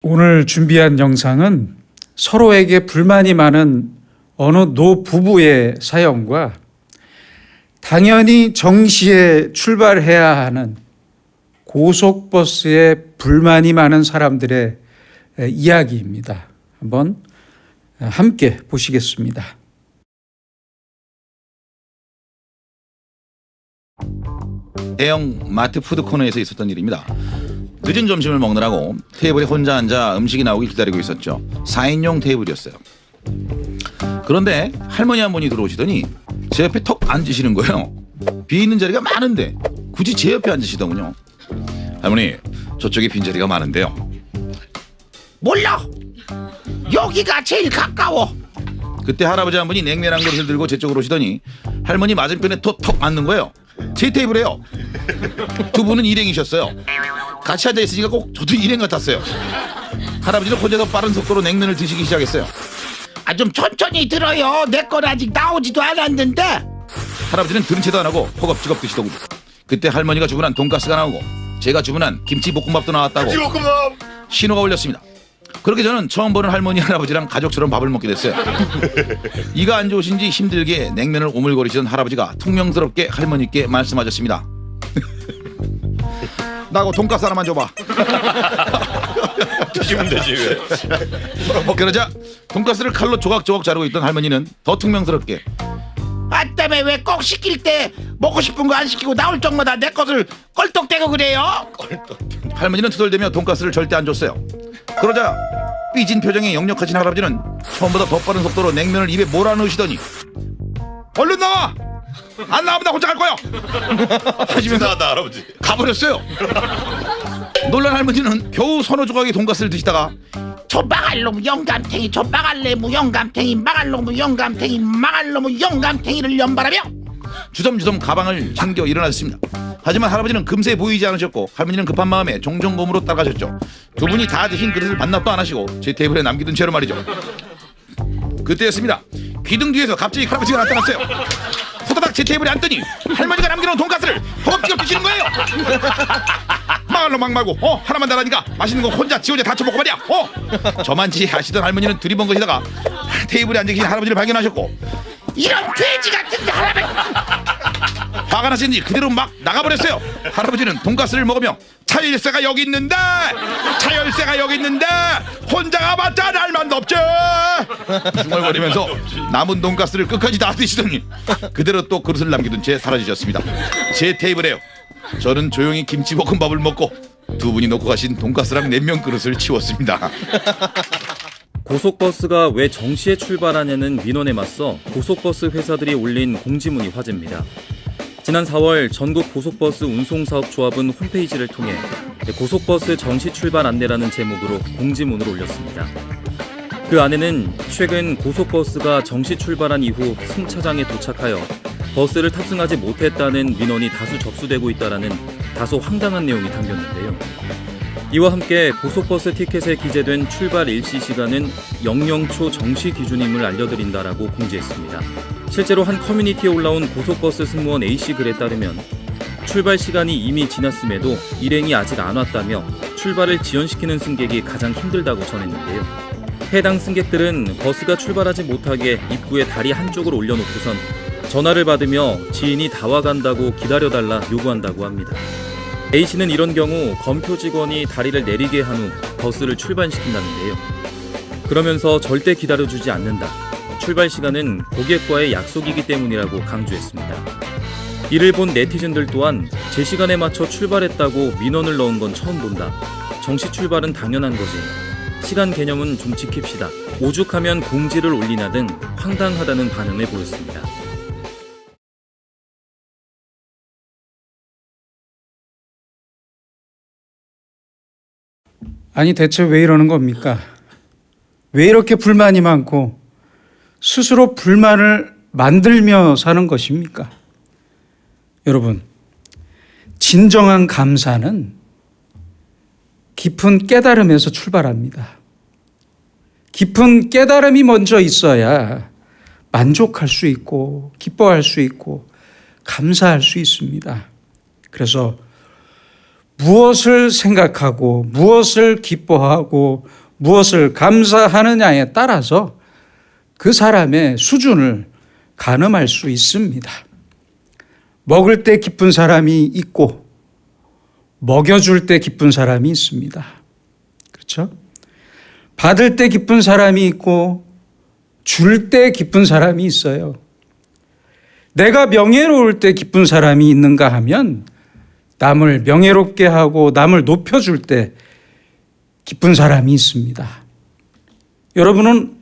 오늘 준비한 영상은 서로에게 불만이 많은 어느 노부부의 사연과 당연히 정시에 출발해야 하는 고속버스에 불만이 많은 사람들의 이야기입니다. 한번 함께 보시겠습니다. 대형 마트 푸드 코너에서 있었던 일입니다. 늦은 점심을 먹느라고 테이블에 혼자 앉아 음식이 나오길 기다리고 있었죠. 4인용 테이블이었어요. 그런데 할머니 한 분이 들어오시더니 제 옆에 턱 앉으시는 거예요. 비있는 자리가 많은데 굳이 제 옆에 앉으시더군요. 할머니, 저쪽에 빈자리가 많은데요. 몰라. 여기가 제일 가까워. 그때 할아버지 한 분이 냉면 한 그릇을 들고 제 쪽으로 오시더니 할머니 맞은편에 턱 앉는 거예요. 제 테이블에요. 두 분은 일행이셨어요. 같이 앉아 있으니까 꼭 저도 일행 같았어요. 할아버지는 혼자서 빠른 속도로 냉면을 드시기 시작했어요. 좀 천천히 들어요. 내 건 아직 나오지도 않았는데. 할아버지는 들은 채도 안 하고 허겁지겁 드시더군요. 그때 할머니가 주문한 돈가스가 나오고 제가 주문한 김치볶음밥도 나왔다고 신호가 울렸습니다. 그렇게 저는 처음 보는 할머니 할아버지랑 가족처럼 밥을 먹게 됐어요. 이가 안 좋으신지 힘들게 냉면을 오물거리시던 할아버지가 퉁명스럽게 할머니께 말씀하셨습니다. 나하고 돈가스 하나만 줘봐. 드시면 되지 왜? 그러자 돈가스를 칼로 조각조각 자르고 있던 할머니는 더 퉁명스럽게 때문에 왜 꼭 시킬 때 먹고 싶은 거 안 시키고 나올 적마다 내 것을 껄떡대고 그래요? 할머니는 투덜대며 돈가스를 절대 안 줬어요. 그러자 삐진 표정에 역력하신 할아버지는 처음보다 더 빠른 속도로 냉면을 입에 몰아넣으시더니 얼른 나와! 안 나오면 나 혼자 갈 거야! 하시면서 나다 할아버지. 가버렸어요. 놀란 할머니는 겨우 서너 조각의 돈가스를 드시다가 저 망할놈 영감탱이, 저 망할래무 영감탱이, 망할놈 영감탱이, 망할놈 영감탱이를 연발하며 주섬주섬 가방을 챙겨 일어났습니다. 하지만 할아버지는 금세 보이지 않으셨고 할머니는 급한 마음에 종종 몸으로 따라가셨죠. 두 분이 다 드신 그릇을 반납도 안 하시고 제 테이블에 남기던 채로 말이죠. 그때였습니다. 귀등 뒤에서 갑자기 할아버지가 나타났어요. 후다닥 제 테이블에 앉더니 할머니가 남겨놓은 돈가스를 허겁지겁 드시는 거예요. 막말로 막말고 하나만 달라니까 맛있는 거 혼자 지 혼자 다쳐먹고 말이야. 저만치 아시던 할머니는 두리번거시다가 테이블에 앉아 계신 할아버지를 발견하셨고 이런 돼지 같은 할아버지. 화가 나신지 그대로 막 나가버렸어요. 할아버지는 돈가스를 먹으며 차 열쇠가 여기 있는데 차 열쇠가 여기 있는데 혼자 가봤자 날만도 없지 중얼거리면서 남은 돈가스를 끝까지 다 드시더니 그대로 또 그릇을 남겨둔 채 사라지셨습니다. 제 테이블에요. 저는 조용히 김치볶음밥을 먹고 두 분이 놓고 가신 돈가스랑 냉면 그릇을 치웠습니다. 고속버스가 왜 정시에 출발하냐는 민원에 맞서 고속버스 회사들이 올린 공지문이 화제입니다. 지난 4월 전국 고속버스 운송사업조합은 홈페이지를 통해 고속버스 정시 출발 안내라는 제목으로 공지문을 올렸습니다. 그 안에는 최근 고속버스가 정시 출발한 이후 승차장에 도착하여 버스를 탑승하지 못했다는 민원이 다수 접수되고 있다는 다소 황당한 내용이 담겼는데요. 이와 함께 고속버스 티켓에 기재된 출발 일시 시간은 00초 정시 기준임을 알려드린다라고 공지했습니다. 실제로 한 커뮤니티에 올라온 고속버스 승무원 A씨 글에 따르면 출발 시간이 이미 지났음에도 일행이 아직 안 왔다며 출발을 지연시키는 승객이 가장 힘들다고 전했는데요. 해당 승객들은 버스가 출발하지 못하게 입구에 다리 한쪽을 올려놓고선 전화를 받으며 지인이 다 와간다고 기다려달라 요구한다고 합니다. A씨는 이런 경우 검표 직원이 다리를 내리게 한 후 버스를 출발시킨다는데요. 그러면서 절대 기다려주지 않는다. 출발 시간은 고객과의 약속이기 때문이라고 강조했습니다. 이를 본 네티즌들 또한 제 시간에 맞춰 출발했다고 민원을 넣은 건 처음 본다. 정시 출발은 당연한 거지. 시간 개념은 좀 지킵시다. 오죽하면 공지를 올리나 등 황당하다는 반응을 보였습니다. 아니 대체 왜 이러는 겁니까? 왜 이렇게 불만이 많고 스스로 불만을 만들며 사는 것입니까? 여러분, 진정한 감사는 깊은 깨달음에서 출발합니다. 깊은 깨달음이 먼저 있어야 만족할 수 있고 기뻐할 수 있고 감사할 수 있습니다. 그래서 무엇을 생각하고 무엇을 기뻐하고 무엇을 감사하느냐에 따라서 그 사람의 수준을 가늠할 수 있습니다. 먹을 때 기쁜 사람이 있고 먹여줄 때 기쁜 사람이 있습니다. 그렇죠? 받을 때 기쁜 사람이 있고 줄 때 기쁜 사람이 있어요. 내가 명예로울 때 기쁜 사람이 있는가 하면 남을 명예롭게 하고 남을 높여줄 때 기쁜 사람이 있습니다. 여러분은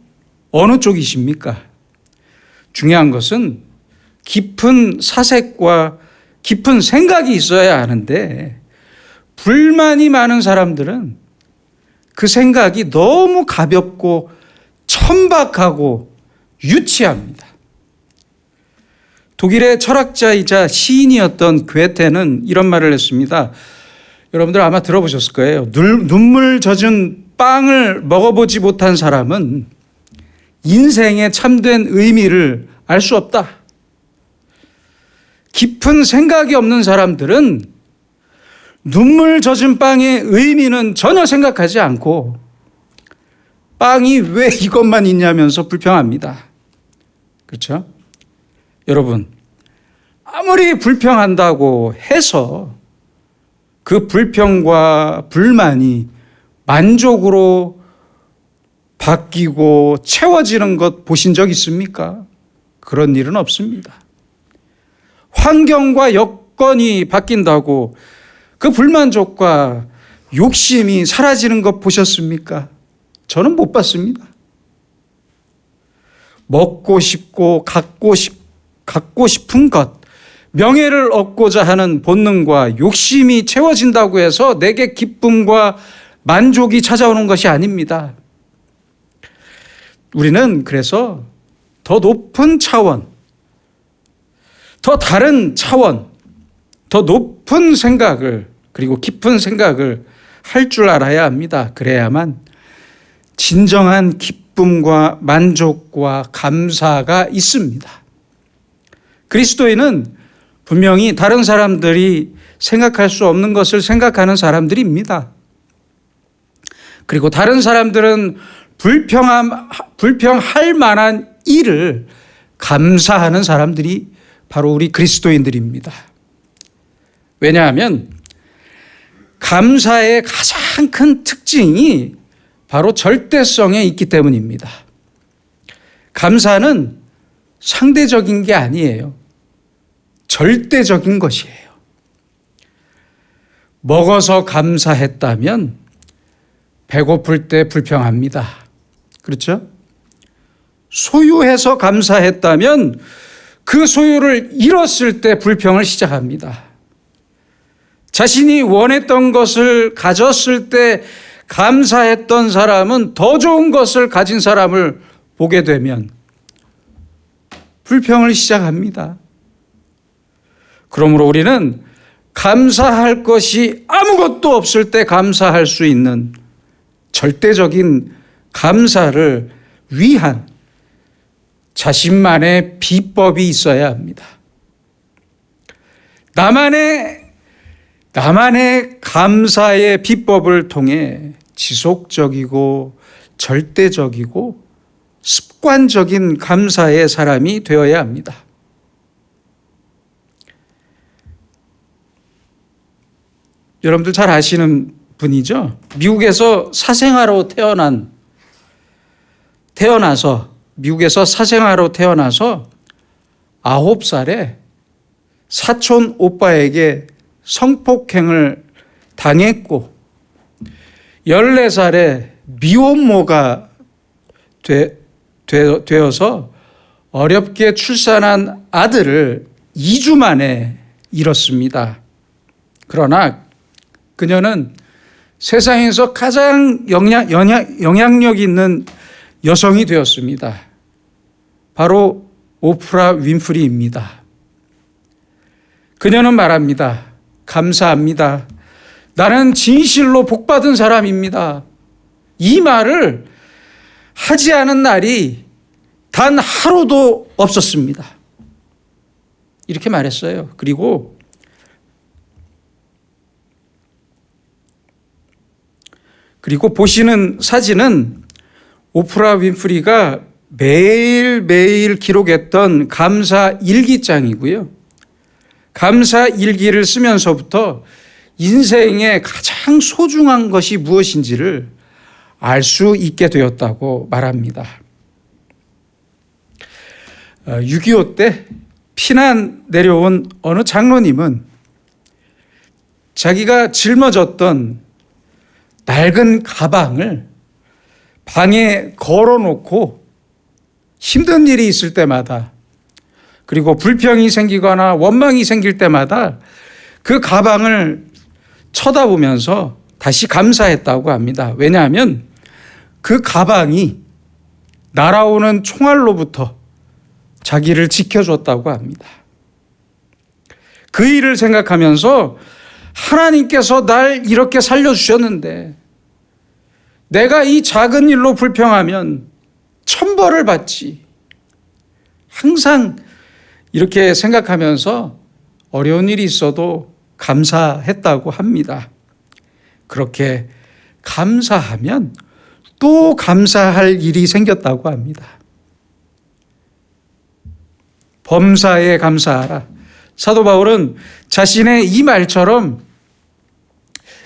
어느 쪽이십니까? 중요한 것은 깊은 사색과 깊은 생각이 있어야 하는데 불만이 많은 사람들은 그 생각이 너무 가볍고 천박하고 유치합니다. 독일의 철학자이자 시인이었던 괴테는 이런 말을 했습니다. 여러분들 아마 들어보셨을 거예요. 눈물 젖은 빵을 먹어보지 못한 사람은 인생의 참된 의미를 알 수 없다. 깊은 생각이 없는 사람들은 눈물 젖은 빵의 의미는 전혀 생각하지 않고 빵이 왜 이것만 있냐면서 불평합니다. 그렇죠? 여러분, 아무리 불평한다고 해서 그 불평과 불만이 만족으로 바뀌고 채워지는 것 보신 적 있습니까? 그런 일은 없습니다. 환경과 여건이 바뀐다고 그 불만족과 욕심이 사라지는 것 보셨습니까? 저는 못 봤습니다. 먹고 싶고 갖고 싶은 것, 명예를 얻고자 하는 본능과 욕심이 채워진다고 해서 내게 기쁨과 만족이 찾아오는 것이 아닙니다. 우리는 그래서 더 높은 차원, 더 다른 차원, 더 높은 생각을 그리고 깊은 생각을 할 줄 알아야 합니다. 그래야만 진정한 기쁨과 만족과 감사가 있습니다. 그리스도인은 분명히 다른 사람들이 생각할 수 없는 것을 생각하는 사람들입니다. 그리고 다른 사람들은 불평할 만한 일을 감사하는 사람들이 바로 우리 그리스도인들입니다. 왜냐하면 감사의 가장 큰 특징이 바로 절대성에 있기 때문입니다. 감사는 상대적인 게 아니에요. 절대적인 것이에요. 먹어서 감사했다면 배고플 때 불평합니다. 그렇죠? 소유해서 감사했다면 그 소유를 잃었을 때 불평을 시작합니다. 자신이 원했던 것을 가졌을 때 감사했던 사람은 더 좋은 것을 가진 사람을 보게 되면 불평을 시작합니다. 그러므로 우리는 감사할 것이 아무것도 없을 때 감사할 수 있는 절대적인 감사를 위한 자신만의 비법이 있어야 합니다. 나만의 감사의 비법을 통해 지속적이고 절대적이고 습관적인 감사의 사람이 되어야 합니다. 여러분들 잘 아시는 분이죠? 미국에서 미국에서 사생아로 태어나서 9살에 사촌 오빠에게 성폭행을 당했고 14살에 미혼모가 되어서 어렵게 출산한 아들을 2주 만에 잃었습니다. 그러나 그녀는 세상에서 가장 영향력 있는 여성이 되었습니다. 바로 오프라 윈프리입니다. 그녀는 말합니다. 감사합니다. 나는 진실로 복받은 사람입니다. 이 말을 하지 않은 날이 단 하루도 없었습니다. 이렇게 말했어요. 그리고 그리고 보시는 사진은 오프라 윈프리가 매일매일 기록했던 감사 일기장이고요. 감사 일기를 쓰면서부터 인생의 가장 소중한 것이 무엇인지를 알 수 있게 되었다고 말합니다. 6.25 때 피난 내려온 어느 장로님은 자기가 짊어졌던 낡은 가방을 방에 걸어놓고 힘든 일이 있을 때마다, 그리고 불평이 생기거나 원망이 생길 때마다 그 가방을 쳐다보면서 다시 감사했다고 합니다. 왜냐하면 그 가방이 날아오는 총알로부터 자기를 지켜줬다고 합니다. 그 일을 생각하면서 하나님께서 날 이렇게 살려주셨는데 내가 이 작은 일로 불평하면 천벌을 받지. 항상 이렇게 생각하면서 어려운 일이 있어도 감사했다고 합니다. 그렇게 감사하면 또 감사할 일이 생겼다고 합니다. 범사에 감사하라. 사도 바울은 자신의 이 말처럼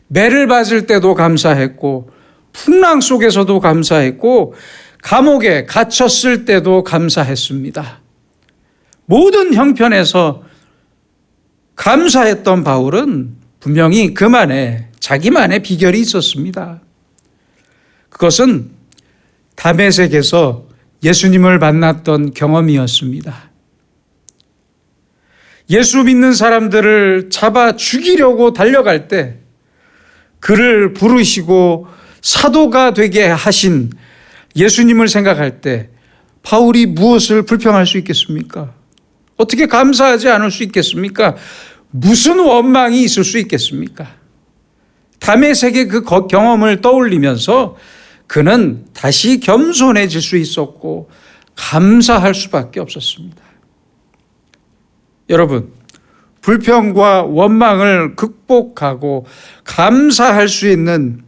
매를 맞을 때도 감사했고 풍랑 속에서도 감사했고 감옥에 갇혔을 때도 감사했습니다. 모든 형편에서 감사했던 바울은 분명히 그만의 자기만의 비결이 있었습니다. 그것은 다메섹에서 예수님을 만났던 경험이었습니다. 예수 믿는 사람들을 잡아 죽이려고 달려갈 때 그를 부르시고 사도가 되게 하신 예수님을 생각할 때 바울이 무엇을 불평할 수 있겠습니까? 어떻게 감사하지 않을 수 있겠습니까? 무슨 원망이 있을 수 있겠습니까? 다메섹의 그 경험을 떠올리면서 그는 다시 겸손해질 수 있었고 감사할 수밖에 없었습니다. 여러분, 불평과 원망을 극복하고 감사할 수 있는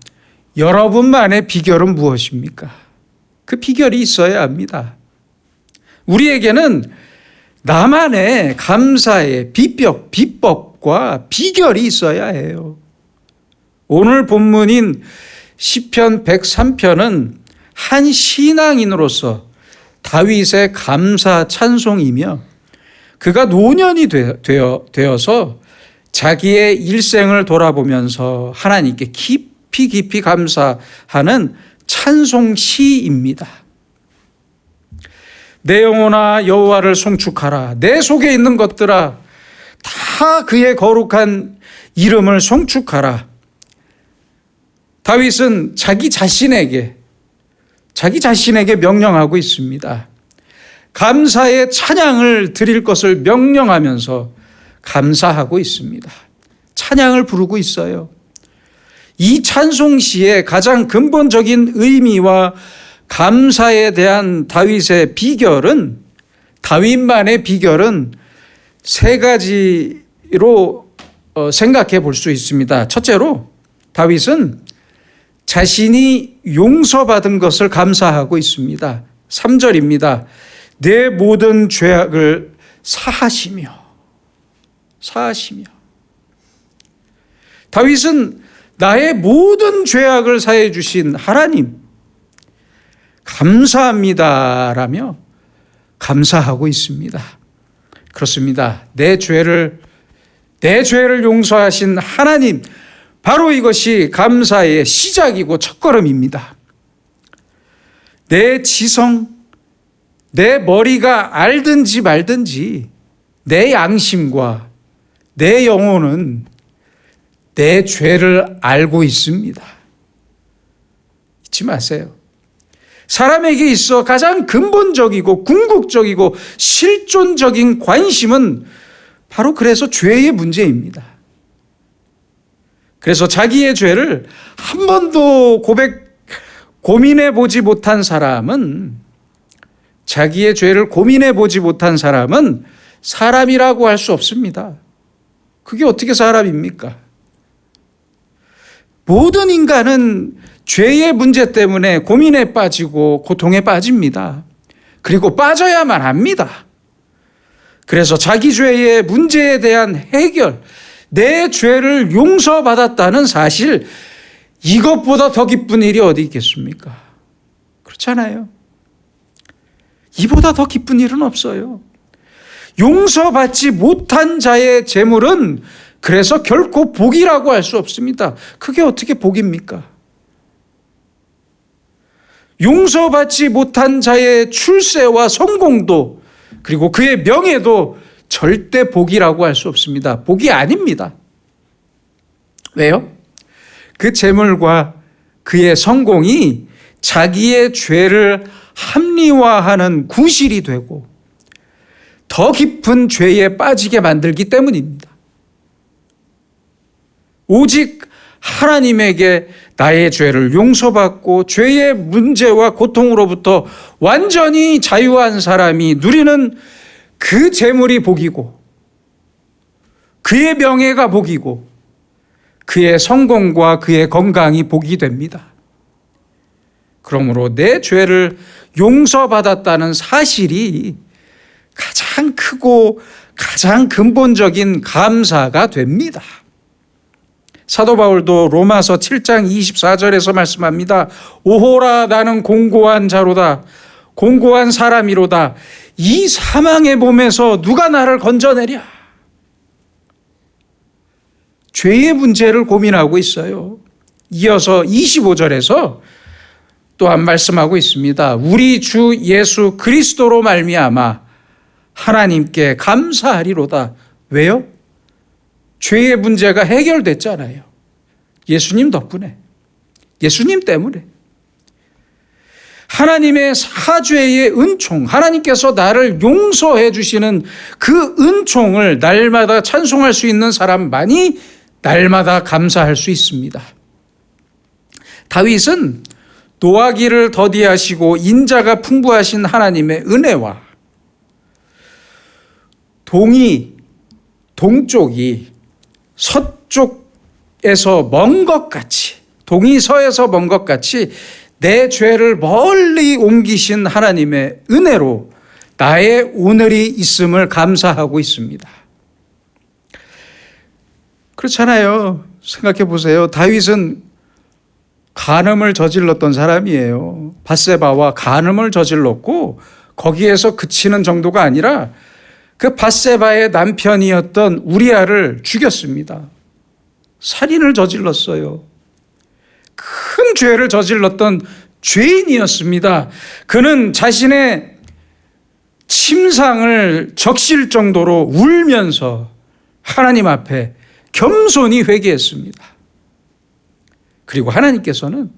여러분만의 비결은 무엇입니까? 그 비결이 있어야 합니다. 우리에게는 나만의 감사의 비법과 비결이 있어야 해요. 오늘 본문인 시편 103편은 한 신앙인으로서 다윗의 감사 찬송이며 그가 노년이 되어서 자기의 일생을 돌아보면서 하나님께 깊이 감사하는 찬송시입니다. 내 영혼아 여호와를 송축하라. 내 속에 있는 것들아 다 그의 거룩한 이름을 송축하라. 다윗은 자기 자신에게 명령하고 있습니다. 감사의 찬양을 드릴 것을 명령하면서 감사하고 있습니다. 찬양을 부르고 있어요. 이 찬송시의 가장 근본적인 의미와 감사에 대한 다윗만의 비결은 세 가지로 생각해 볼 수 있습니다. 첫째로 다윗은 자신이 용서받은 것을 감사하고 있습니다. 3절입니다. 내 모든 죄악을 사하시며 다윗은 나의 모든 죄악을 사해 주신 하나님 감사합니다라며 감사하고 있습니다. 그렇습니다. 내 죄를 용서하신 하나님, 바로 이것이 감사의 시작이고 첫걸음입니다. 내 지성, 내 머리가 알든지 말든지 내 양심과 내 영혼은 내 죄를 알고 있습니다. 잊지 마세요. 사람에게 있어 가장 근본적이고 궁극적이고 실존적인 관심은 바로 그래서 죄의 문제입니다. 그래서 자기의 죄를 한 번도 고민해 보지 못한 사람은 사람이라고 할 수 없습니다. 그게 어떻게 사람입니까? 모든 인간은 죄의 문제 때문에 고민에 빠지고 고통에 빠집니다. 그리고 빠져야만 합니다. 그래서 자기 죄의 문제에 대한 해결, 내 죄를 용서받았다는 사실, 이것보다 더 기쁜 일이 어디 있겠습니까? 그렇잖아요. 이보다 더 기쁜 일은 없어요. 용서받지 못한 자의 재물은 그래서 결코 복이라고 할 수 없습니다. 그게 어떻게 복입니까? 용서받지 못한 자의 출세와 성공도 그리고 그의 명예도 절대 복이라고 할 수 없습니다. 복이 아닙니다. 왜요? 그 재물과 그의 성공이 자기의 죄를 합리화하는 구실이 되고 더 깊은 죄에 빠지게 만들기 때문입니다. 오직 하나님에게 나의 죄를 용서받고 죄의 문제와 고통으로부터 완전히 자유한 사람이 누리는 그 재물이 복이고 그의 명예가 복이고 그의 성공과 그의 건강이 복이 됩니다. 그러므로 내 죄를 용서받았다는 사실이 가장 크고 가장 근본적인 감사가 됩니다. 사도 바울도 로마서 7장 24절에서 말씀합니다. 오호라 나는 공고한 자로다. 공고한 사람이로다. 이 사망의 몸에서 누가 나를 건져내랴. 죄의 문제를 고민하고 있어요. 이어서 25절에서 또한 말씀하고 있습니다. 우리 주 예수 그리스도로 말미암아 하나님께 감사하리로다. 왜요? 죄의 문제가 해결됐잖아요. 예수님 덕분에. 예수님 때문에. 하나님의 사죄의 은총, 하나님께서 나를 용서해 주시는 그 은총을 날마다 찬송할 수 있는 사람만이 날마다 감사할 수 있습니다. 다윗은 노하기를 더디하시고 인자가 풍부하신 하나님의 은혜와 동쪽이 서쪽에서 먼 것 같이, 동이 서에서 먼 것 같이 내 죄를 멀리 옮기신 하나님의 은혜로 나의 오늘이 있음을 감사하고 있습니다. 그렇잖아요. 생각해 보세요. 다윗은 간음을 저질렀던 사람이에요. 밧세바와 간음을 저질렀고 거기에서 그치는 정도가 아니라 그 밧세바의 남편이었던 우리아를 죽였습니다. 살인을 저질렀어요. 큰 죄를 저질렀던 죄인이었습니다. 그는 자신의 침상을 적실 정도로 울면서 하나님 앞에 겸손히 회개했습니다. 그리고 하나님께서는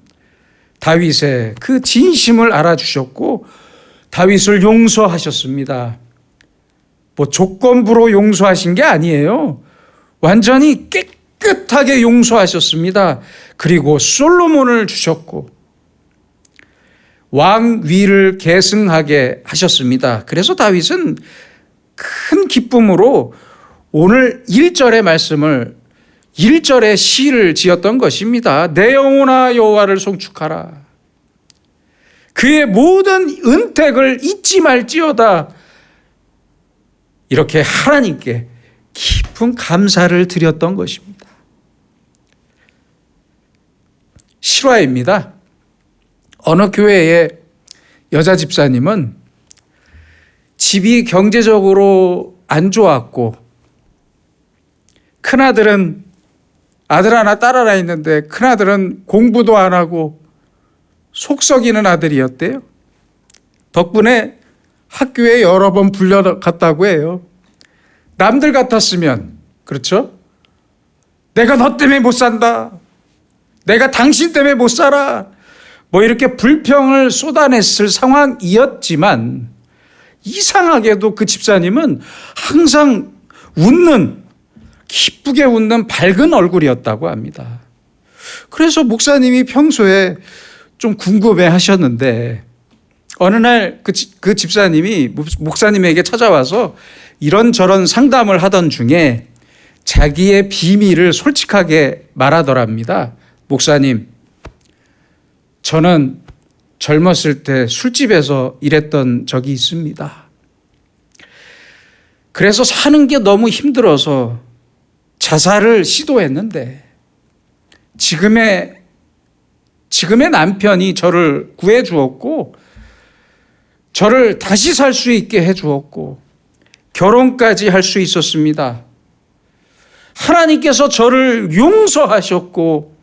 다윗의 그 진심을 알아주셨고 다윗을 용서하셨습니다. 뭐 조건부로 용서하신 게 아니에요. 완전히 깨끗하게 용서하셨습니다. 그리고 솔로몬을 주셨고 왕위를 계승하게 하셨습니다. 그래서 다윗은 큰 기쁨으로 오늘 1절의 말씀을 1절의 시를 지었던 것입니다. 내 영혼아 여호와를 송축하라. 그의 모든 은택을 잊지 말지어다. 이렇게 하나님께 깊은 감사를 드렸던 것입니다. 실화입니다. 어느 교회의 여자 집사님은 집이 경제적으로 안 좋았고 큰아들은 아들 하나 딸 하나 있는데 큰아들은 공부도 안 하고 속 썩이는 아들이었대요. 덕분에 학교에 여러 번 불려갔다고 해요. 남들 같았으면, 그렇죠? 내가 너 때문에 못 산다. 내가 당신 때문에 못 살아. 뭐 이렇게 불평을 쏟아냈을 상황이었지만 이상하게도 그 집사님은 항상 기쁘게 웃는 밝은 얼굴이었다고 합니다. 그래서 목사님이 평소에 좀 궁금해 하셨는데 어느 날 그 집사님이 목사님에게 찾아와서 이런저런 상담을 하던 중에 자기의 비밀을 솔직하게 말하더랍니다. 목사님, 저는 젊었을 때 술집에서 일했던 적이 있습니다. 그래서 사는 게 너무 힘들어서 자살을 시도했는데 지금의 남편이 저를 구해 주었고 저를 다시 살 수 있게 해 주었고 결혼까지 할 수 있었습니다. 하나님께서 저를 용서하셨고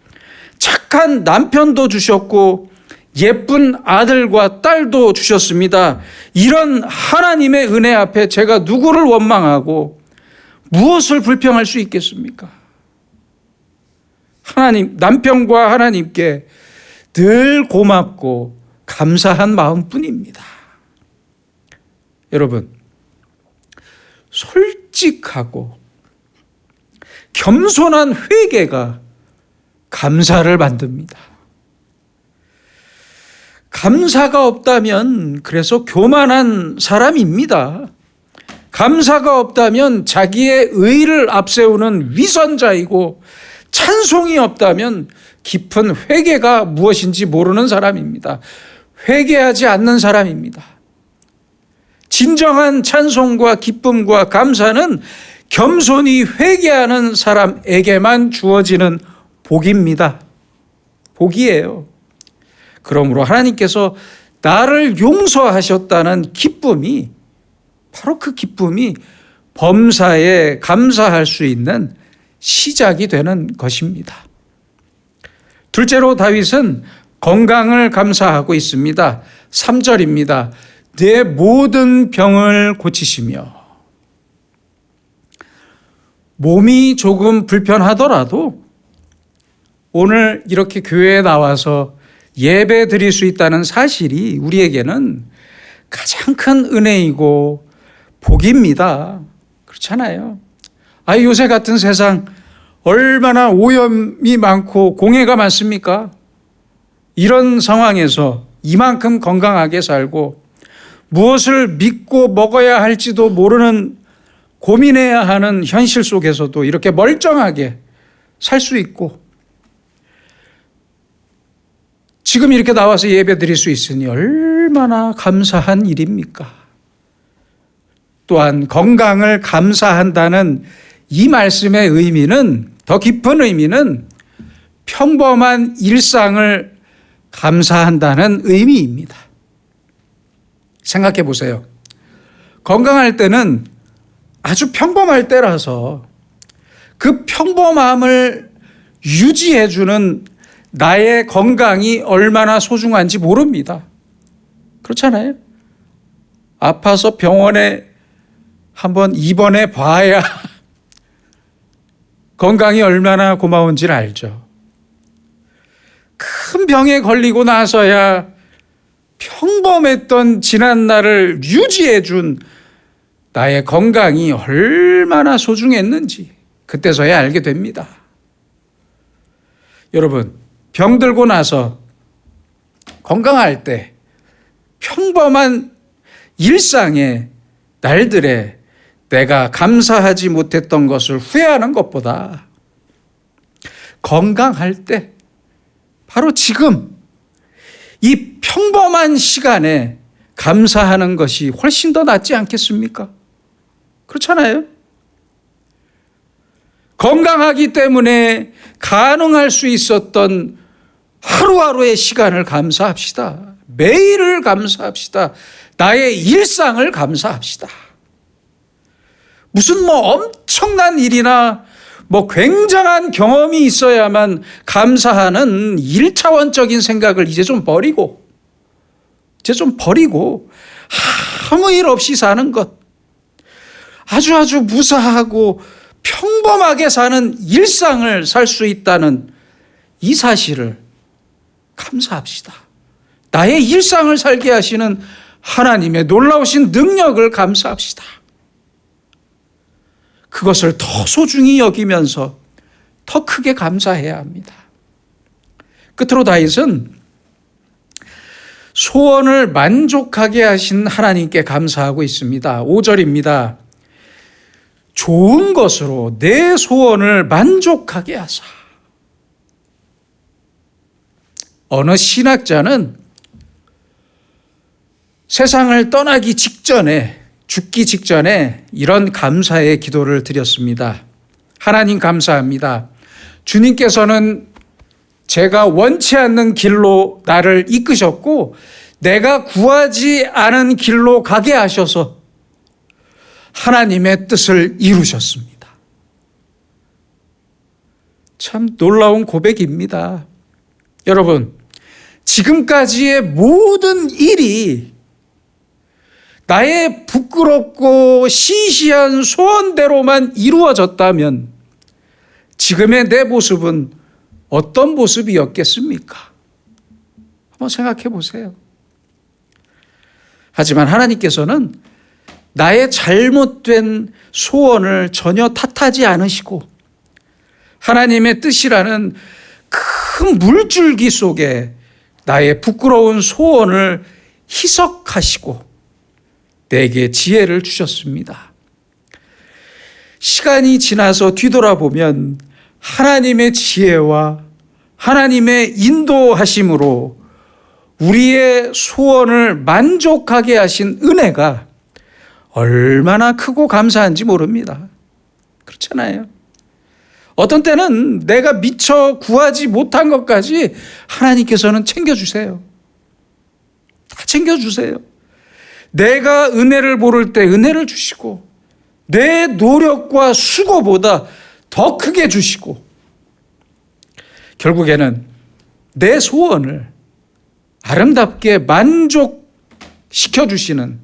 착한 남편도 주셨고 예쁜 아들과 딸도 주셨습니다. 이런 하나님의 은혜 앞에 제가 누구를 원망하고 무엇을 불평할 수 있겠습니까? 하나님, 남편과 하나님께 늘 고맙고 감사한 마음뿐입니다. 여러분, 솔직하고 겸손한 회개가 감사를 만듭니다. 감사가 없다면 그래서 교만한 사람입니다. 감사가 없다면 자기의 의를 앞세우는 위선자이고 찬송이 없다면 깊은 회개가 무엇인지 모르는 사람입니다. 회개하지 않는 사람입니다. 진정한 찬송과 기쁨과 감사는 겸손히 회개하는 사람에게만 주어지는 복입니다. 복이에요. 그러므로 하나님께서 나를 용서하셨다는 기쁨이 바로 그 기쁨이 범사에 감사할 수 있는 시작이 되는 것입니다. 둘째로 다윗은 건강을 감사하고 있습니다. 3절입니다. 내 모든 병을 고치시며. 몸이 조금 불편하더라도 오늘 이렇게 교회에 나와서 예배 드릴 수 있다는 사실이 우리에게는 가장 큰 은혜이고 복입니다. 그렇잖아요. 요새 같은 세상 얼마나 오염이 많고 공해가 많습니까? 이런 상황에서 이만큼 건강하게 살고 무엇을 믿고 먹어야 할지도 모르는 고민해야 하는 현실 속에서도 이렇게 멀쩡하게 살 수 있고 지금 이렇게 나와서 예배 드릴 수 있으니 얼마나 감사한 일입니까? 또한 건강을 감사한다는 이 말씀의 의미는, 더 깊은 의미는 평범한 일상을 감사한다는 의미입니다. 생각해 보세요. 건강할 때는 아주 평범할 때라서 그 평범함을 유지해주는 나의 건강이 얼마나 소중한지 모릅니다. 그렇잖아요? 아파서 병원에 한번 입원해 봐야 건강이 얼마나 고마운지를 알죠. 큰 병에 걸리고 나서야 평범했던 지난날을 유지해준 나의 건강이 얼마나 소중했는지 그때서야 알게 됩니다. 여러분, 병들고 나서 건강할 때 평범한 일상의 날들에 내가 감사하지 못했던 것을 후회하는 것보다 건강할 때 바로 지금 이 평범한 시간에 감사하는 것이 훨씬 더 낫지 않겠습니까? 그렇잖아요? 건강하기 때문에 가능할 수 있었던 하루하루의 시간을 감사합시다. 매일을 감사합시다. 나의 일상을 감사합시다. 무슨 엄청난 일이나 굉장한 경험이 있어야만 감사하는 1차원적인 생각을 이제 좀 버리고 아무 일 없이 사는 것, 아주 무사하고 평범하게 사는 일상을 살 수 있다는 이 사실을 감사합시다. 나의 일상을 살게 하시는 하나님의 놀라우신 능력을 감사합시다. 그것을 더 소중히 여기면서 더 크게 감사해야 합니다. 끝으로 다윗은 소원을 만족하게 하신 하나님께 감사하고 있습니다. 5절입니다. 좋은 것으로 내 소원을 만족하게 하사. 어느 신학자는 세상을 떠나기 직전에, 죽기 직전에 이런 감사의 기도를 드렸습니다. 하나님 감사합니다. 주님께서는 제가 원치 않는 길로 나를 이끄셨고 내가 구하지 않은 길로 가게 하셔서 하나님의 뜻을 이루셨습니다. 참 놀라운 고백입니다. 여러분, 지금까지의 모든 일이 나의 부끄럽고 시시한 소원대로만 이루어졌다면 지금의 내 모습은 어떤 모습이었겠습니까? 한번 생각해 보세요. 하지만 하나님께서는 나의 잘못된 소원을 전혀 탓하지 않으시고 하나님의 뜻이라는 큰 물줄기 속에 나의 부끄러운 소원을 희석하시고 내게 지혜를 주셨습니다. 시간이 지나서 뒤돌아보면 하나님의 지혜와 하나님의 인도하심으로 우리의 소원을 만족하게 하신 은혜가 얼마나 크고 감사한지 모릅니다. 그렇잖아요. 어떤 때는 내가 미처 구하지 못한 것까지 하나님께서는 챙겨주세요. 다 챙겨주세요. 내가 은혜를 모를 때 은혜를 주시고 내 노력과 수고보다 더 크게 주시고 결국에는 내 소원을 아름답게 만족시켜 주시는,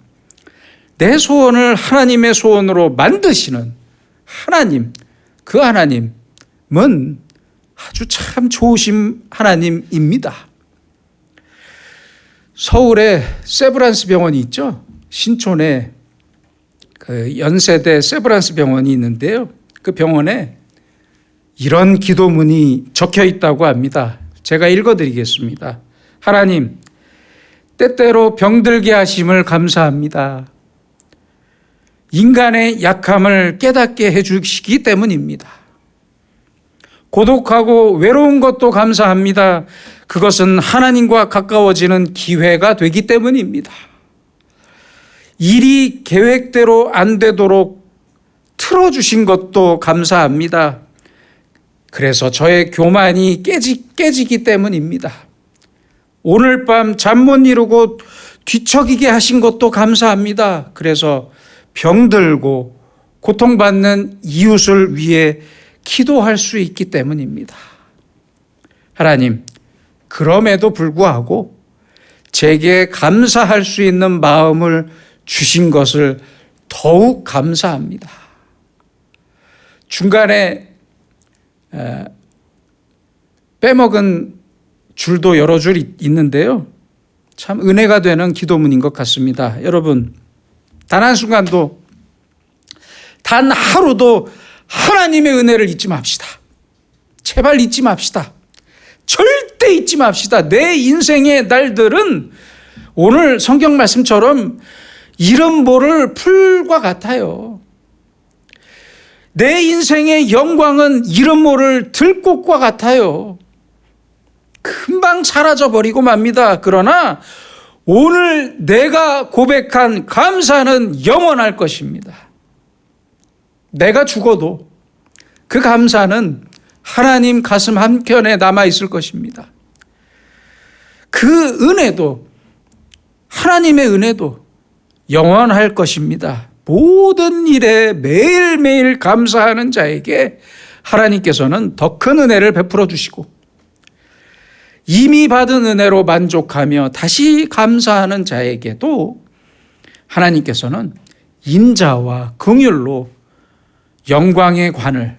내 소원을 하나님의 소원으로 만드시는 하나님, 그 하나님은 아주 참 좋으신 하나님입니다. 서울에 세브란스 병원이 있죠. 신촌에 그 연세대 세브란스 병원이 있는데요. 그 병원에 이런 기도문이 적혀 있다고 합니다. 제가 읽어드리겠습니다. 하나님, 때때로 병들게 하심을 감사합니다. 인간의 약함을 깨닫게 해주시기 때문입니다. 고독하고 외로운 것도 감사합니다. 그것은 하나님과 가까워지는 기회가 되기 때문입니다. 일이 계획대로 안 되도록 틀어주신 것도 감사합니다. 그래서 저의 교만이 깨지기 때문입니다. 오늘 밤 잠 못 이루고 뒤척이게 하신 것도 감사합니다. 그래서 병들고 고통받는 이웃을 위해 기도할 수 있기 때문입니다. 하나님, 그럼에도 불구하고 제게 감사할 수 있는 마음을 주신 것을 더욱 감사합니다. 중간에 빼먹은 줄도 여러 줄 있는데요. 참 은혜가 되는 기도문인 것 같습니다. 여러분, 단 한순간도, 단 하루도 하나님의 은혜를 잊지 맙시다. 제발 잊지 맙시다. 절대 잊지 맙시다. 내 인생의 날들은 오늘 성경 말씀처럼 이름 모를 풀과 같아요. 내 인생의 영광은 이름 모를 들꽃과 같아요. 금방 사라져버리고 맙니다. 그러나 오늘 내가 고백한 감사는 영원할 것입니다. 내가 죽어도 그 감사는 하나님 가슴 한켠에 남아있을 것입니다. 그 은혜도, 하나님의 은혜도 영원할 것입니다. 모든 일에 매일매일 감사하는 자에게 하나님께서는 더 큰 은혜를 베풀어 주시고 이미 받은 은혜로 만족하며 다시 감사하는 자에게도 하나님께서는 인자와 긍휼로 영광의 관을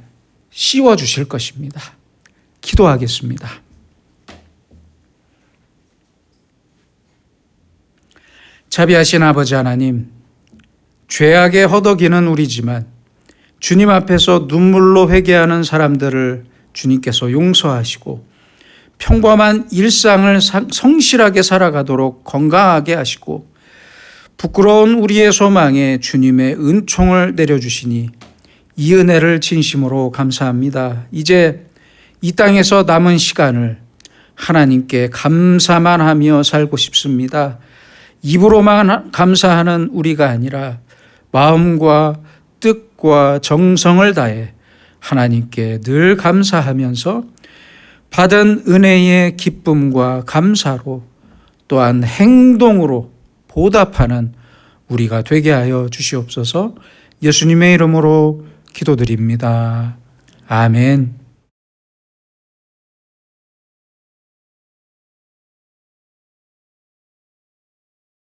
씌워 주실 것입니다. 기도하겠습니다. 자비하신 아버지 하나님, 죄악에 허덕이는 우리지만 주님 앞에서 눈물로 회개하는 사람들을 주님께서 용서하시고 평범한 일상을 성실하게 살아가도록 건강하게 하시고 부끄러운 우리의 소망에 주님의 은총을 내려주시니 이 은혜를 진심으로 감사합니다. 이제 이 땅에서 남은 시간을 하나님께 감사만 하며 살고 싶습니다. 입으로만 감사하는 우리가 아니라 마음과 뜻과 정성을 다해 하나님께 늘 감사하면서 받은 은혜의 기쁨과 감사로 또한 행동으로 보답하는 우리가 되게 하여 주시옵소서. 예수님의 이름으로 기도드립니다. 아멘.